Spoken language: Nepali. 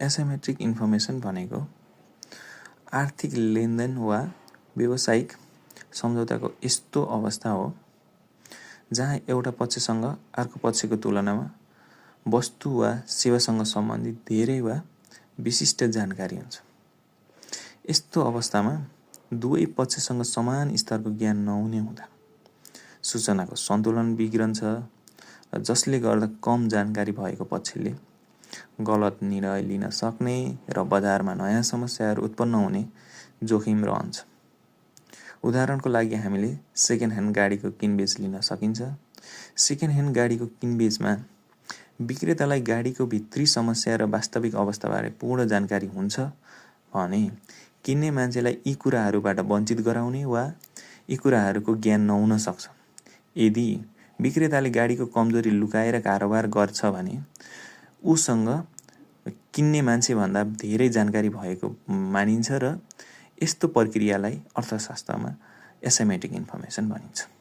एसिमेट्रिक इन्फर्मेसन भनेको आर्थिक लेनदेन वा व्यावसायिक सम्झौताको यस्तो अवस्था हो जहाँ एउटा पक्षसँग अर्को पक्षको तुलनामा वस्तु वा सेवासँग सम्बन्धित धेरै वा विशिष्ट जानकारी हुन्छ। यस्तो अवस्थामा दुवै पक्षसँग समान स्तरको ज्ञान नहुने हुँदा सूचनाको सन्तुलन बिग्रन्छ र जसले गर्दा कम जानकारी भएको पक्षले गलत निर्णय लिन सक्ने र बजारमा नयाँ समस्याहरू उत्पन्न हुने जोखिम रहन्छ। उदाहरणको लागि हामीले सेकेन्ड ह्यान्ड गाडीको किनबेच लिन सकिन्छ। सेकेन्ड ह्यान्ड गाडीको किनबेचमा विक्रेतालाई गाडीको भित्री समस्या र वास्तविक अवस्थाबारे पूर्ण जानकारी हुन्छ भने किन्ने मान्छेलाई यी कुराहरूबाट वञ्चित गराउने वा यी कुराहरूको ज्ञान नहुन सक्छ। यदि विक्रेताले गाडीको कमजोरी लुकाएर कारोबार गर्छ भने उसँग किन्ने मान्छेभन्दा धेरै जानकारी भएको मानिन्छ र यस्तो प्रक्रियालाई अर्थशास्त्रमा एसिमेट्रिक इन्फर्मेसन भनिन्छ।